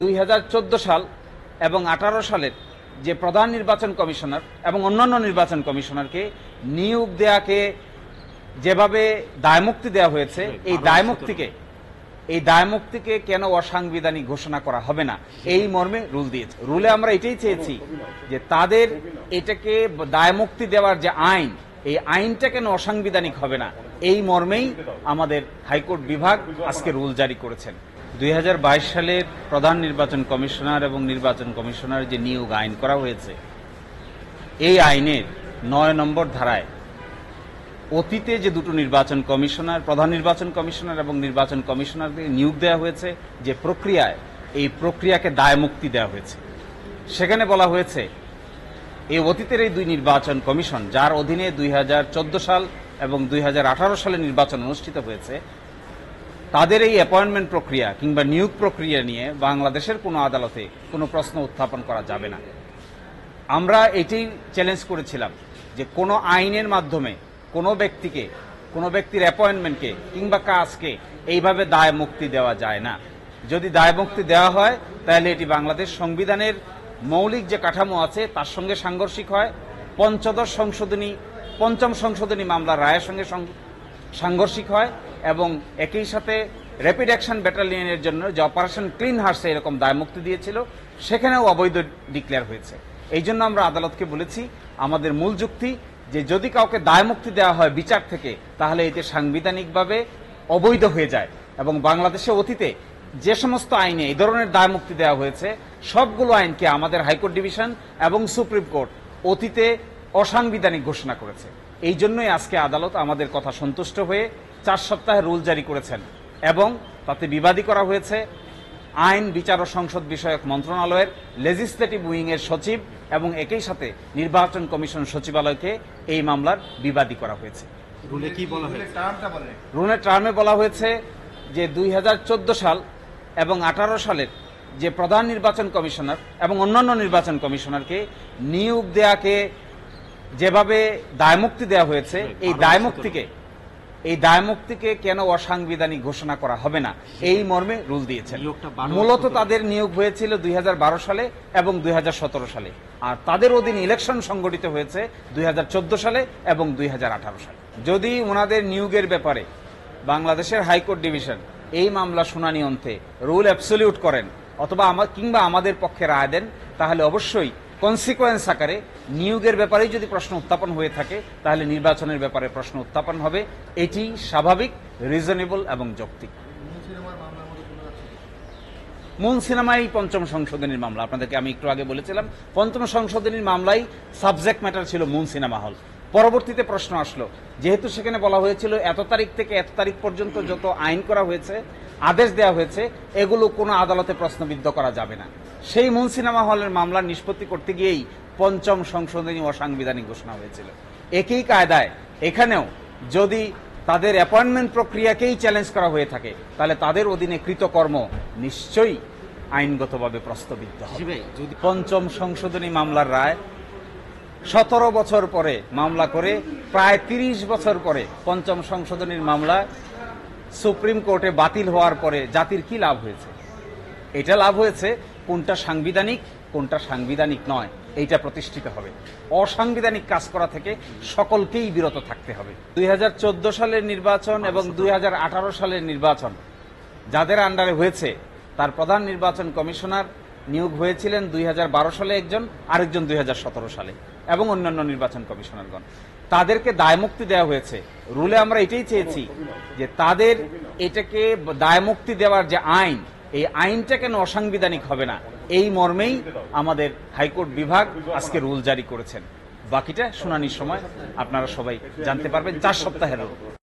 2014 সাল এবং 18 সালের যে প্রধান নির্বাচন কমিশনার এবং অন্যান্য নির্বাচন কমিশনারকে নিয়োগ দেয়াকে যেভাবে দায়মুক্তি দেওয়া হয়েছে, এই দায়মুক্তিকে কেন অসাংবিধানিক ঘোষণা করা হবে না, এই মর্মে রুল দিয়েছে। রুলে আমরা এটাই চেয়েছি যে তাদের এটাকে দায়মুক্তি দেওয়ার যে আইন, এই আইনটা কেন অসাংবিধানিক হবে না, এই মর্মেই আমাদের হাইকোর্ট বিভাগ আজকে রুল জারি করেছেন। 2022 সালের প্রধান নির্বাচন কমিশনার এবং নির্বাচন কমিশনার যে নিয়োগ আইন করা হয়েছে, এই আইনের 9 নম্বর ধারায় অতীতে যে দুটো নির্বাচন কমিশনার, প্রধান নির্বাচন কমিশনার এবং নির্বাচন কমিশনারকে নিয়োগ দেওয়া হয়েছে যে প্রক্রিয়ায়, এই প্রক্রিয়াকে দায়মুক্তি দেওয়া হয়েছে। সেখানে বলা হয়েছে এই অতীতের এই দুই নির্বাচন কমিশন, যার অধীনে 2014 সাল এবং 2018 সালে নির্বাচন অনুষ্ঠিত হয়েছে, তাদের এই অ্যাপয়েন্টমেন্ট প্রক্রিয়া কিংবা নিয়োগ প্রক্রিয়া নিয়ে বাংলাদেশের কোনো আদালতে কোনো প্রশ্ন উত্থাপন করা যাবে না। আমরা এটাই চ্যালেঞ্জ করেছিলাম যে কোনো আইনের মাধ্যমে কোনো ব্যক্তির অ্যাপয়েন্টমেন্টকে কিংবা কাজকে এইভাবে দায় মুক্তি দেওয়া যায় না। যদি দায় মুক্তি দেওয়া হয় তাহলে এটি বাংলাদেশ সংবিধানের মৌলিক যে কাঠামো আছে তার সঙ্গে সাংঘর্ষিক হয়, পঞ্চম সংশোধনী মামলার রায়ের সঙ্গে সাংঘর্ষিক হয় এবং একই সাথে র্যাপিড অ্যাকশন ব্যাটালিয়নের জন্য যে অপারেশন ক্লিন হার্টসে এরকম দায়মুক্তি দিয়েছিল, সেখানেও অবৈধ ডিক্লেয়ার হয়েছে। এই জন্য আমরা আদালতকে বলেছি, আমাদের মূল যুক্তি যে যদি কাউকে দায়মুক্তি দেওয়া হয় বিচার থেকে, তাহলে এতে সাংবিধানিকভাবে অবৈধ হয়ে যায়। এবং বাংলাদেশে অতীতে যে সমস্ত আইনে এই ধরনের দায়মুক্তি দেওয়া হয়েছে, সবগুলো আইনকে আমাদের হাইকোর্ট ডিভিশন এবং সুপ্রিম কোর্ট অতীতে অসাংবিধানিক ঘোষণা করেছে। এই জন্যই আজকে আদালত আমাদের কথা সন্তুষ্ট হয়ে 4 সপ্তাহের রুল জারি করেছেন এবং তাতে বিবাদী করা হয়েছে আইন, বিচার ও সংসদ বিষয়ক মন্ত্রণালয়ের লেজিসলেটিভ উইং এর সচিব এবং একই সাথে নির্বাচন কমিশন সচিবালয়কে এই মামলার বিবাদী করা হয়েছে। রুলে কি বলা হয়েছে? রুলের টার্মে বলা হয়েছে যে 2014 সাল এবং 18 সালের যে প্রধান নির্বাচন কমিশনার এবং অন্যান্য নির্বাচন কমিশনারকে নিয়োগ দেয়াকে যেভাবে দায়মুক্তি দেওয়া হয়েছে, এই দায়মুক্তিকে কেন অসাংবিধানিক ঘোষণা করা হবে না, এই মর্মে রুল দিয়েছেন। মূলত তাদের নিয়োগ হয়েছিল 2012 সালে এবং 2017 সালে, আর তাদের অধীনে ইলেকশন সংগঠিত হয়েছে 2014 সালে এবং 2018 সালে। যদি ওনাদের নিয়োগের ব্যাপারে বাংলাদেশের হাইকোর্ট ডিভিশন এই মামলা শুনানি অন্তে রুল অ্যাবসলিউট করেন অথবা আমাদের পক্ষে রায় দেন, তাহলে অবশ্যই কনসিকোয়েন্স আকারে নিয়োগের ব্যাপারেই যদি প্রশ্ন উত্থাপন হয়ে থাকে, তাহলে নির্বাচনের ব্যাপারে প্রশ্ন উত্থাপন হবে। এটি স্বাভাবিক, রিজনেবল এবং যৌক্তিক। মুন সিনেমাই 5ম সংশোধনীর মামলা, আপনাদেরকে আমি একটু আগে বলেছিলাম 5ম সংশোধনীর মামলাই সাবজেক্ট ম্যাটার ছিল মুন সিনেমা হল। পরবর্তীতে প্রশ্ন আসলো, যেহেতু সেখানে বলা হয়েছিল এত তারিখ থেকে এত তারিখ পর্যন্ত যত আইন করা হয়েছে, আদেশ দেওয়া হয়েছে, এগুলো কোনো আদালতে প্রশ্নবিদ্ধ করা যাবে না। সেই মুন সিনেমা হলের মামলার নিষ্পত্তি করতে গিয়েই 5ম সংশোধনী অসাংবিধানিক ঘোষণা হয়েছিল। একই কায়দায় এখানেও যদি তাদের অ্যাপয়েন্টমেন্ট প্রক্রিয়াকেই চ্যালেঞ্জ করা হয়ে থাকে, তাহলে তাদের অধীনে কৃতকর্ম নিশ্চয়ই আইনগতভাবে প্রশ্নবিদ্ধ হবে। 5ম সংশোধনী মামলার রায় 17 বছর পরে মামলা করে, প্রায় 30 বছর পরে 5ম সংশোধনীর মামলা সুপ্রিম কোর্টে বাতিল হওয়ার পরে জাতির কি লাভ হয়েছে? এটা লাভ হয়েছে কোনটা সাংবিধানিক, কোনটা সাংবিধানিক নয়, এইটা প্রতিষ্ঠিত হবে। অসাংবিধানিক কাজ করা থেকে সকলকেই বিরত থাকতে হবে। 2014 সালের নির্বাচন এবং 2018 সালের নির্বাচন যাদের আন্ডারে হয়েছে, তার প্রধান নির্বাচন কমিশনার নিয়োগ হয়েছিলেন 2012 সালে একজন, আরেকজন 2017 সালে, এবং অন্যান্য নির্বাচন কমিশনারগণ। তাদেরকে দায়মুক্তি দেওয়া হয়েছে। রুলে আমরা এটাই চেয়েছি যে তাদের এটাকে দায়মুক্তি দেওয়ার যে আইন, এই আইনটা কেন অসাংবিধানিক হবে না, এই মর্মেই আমাদের হাইকোর্ট বিভাগ আজকে রুল জারি করেছেন। বাকিটা শুনানির সময় আপনারা সবাই জানতে পারবেন। 4 সপ্তাহের রুল।